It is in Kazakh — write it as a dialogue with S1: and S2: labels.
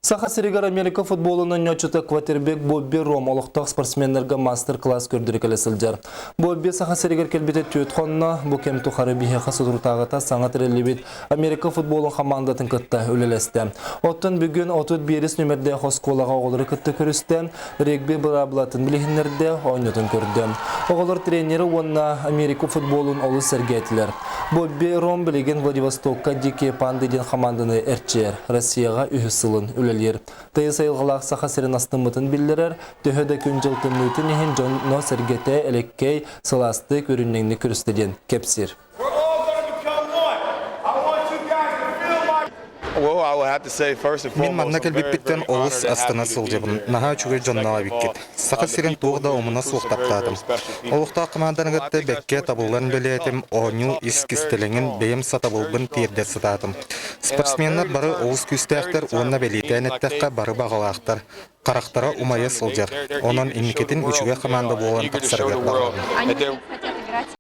S1: Саха Сиригар Америка футболунun нөчөтө кватербек Бобби Ром олуктак спортсмендерге мастер-класс көрдүрүк элесилдер. Бобби Саха Сиригар келбете түйөт хонна, бу кем тухары бихеха судуртагыта саңа тирелибит Америка футболун командатын кытта үлелесте. Оттон бүгүн 31 нөмерде хосколага оголору кытты көрүстен, регби браблатын билихиннерде ойнотун көрдү. Оголор тренери онна Америка футболун олу сергетилер. Бобби Ром билеген Владивостокка Дикие Панды ден команданы эрчер, Россияга үһүсылын үлелер. Тыйы сайылғалақ Саха Сирин астымытын білдірер, төхөді күн жылтын үйтін ехен Джон Сергете элеккей сыласты көріннеңні көрістеден кепсір.
S2: Мен манна келбеппеттен олыс астына сылжыбын, наға чүгір жоннала біккет. Сақа сирен туғда омына суықтаптадым. Олықта команданығытты бәкке табылған білетім, оңыл искістіліңін бейім сатабылбын тиерде сатадым. Спортсменлер бары олыс күстәқтір, онына белетен әттәққа бары бағалақтар. Қарақтара умайы сылжыр. Оның имекетін үшіге команда болған тақсырғат бағалады.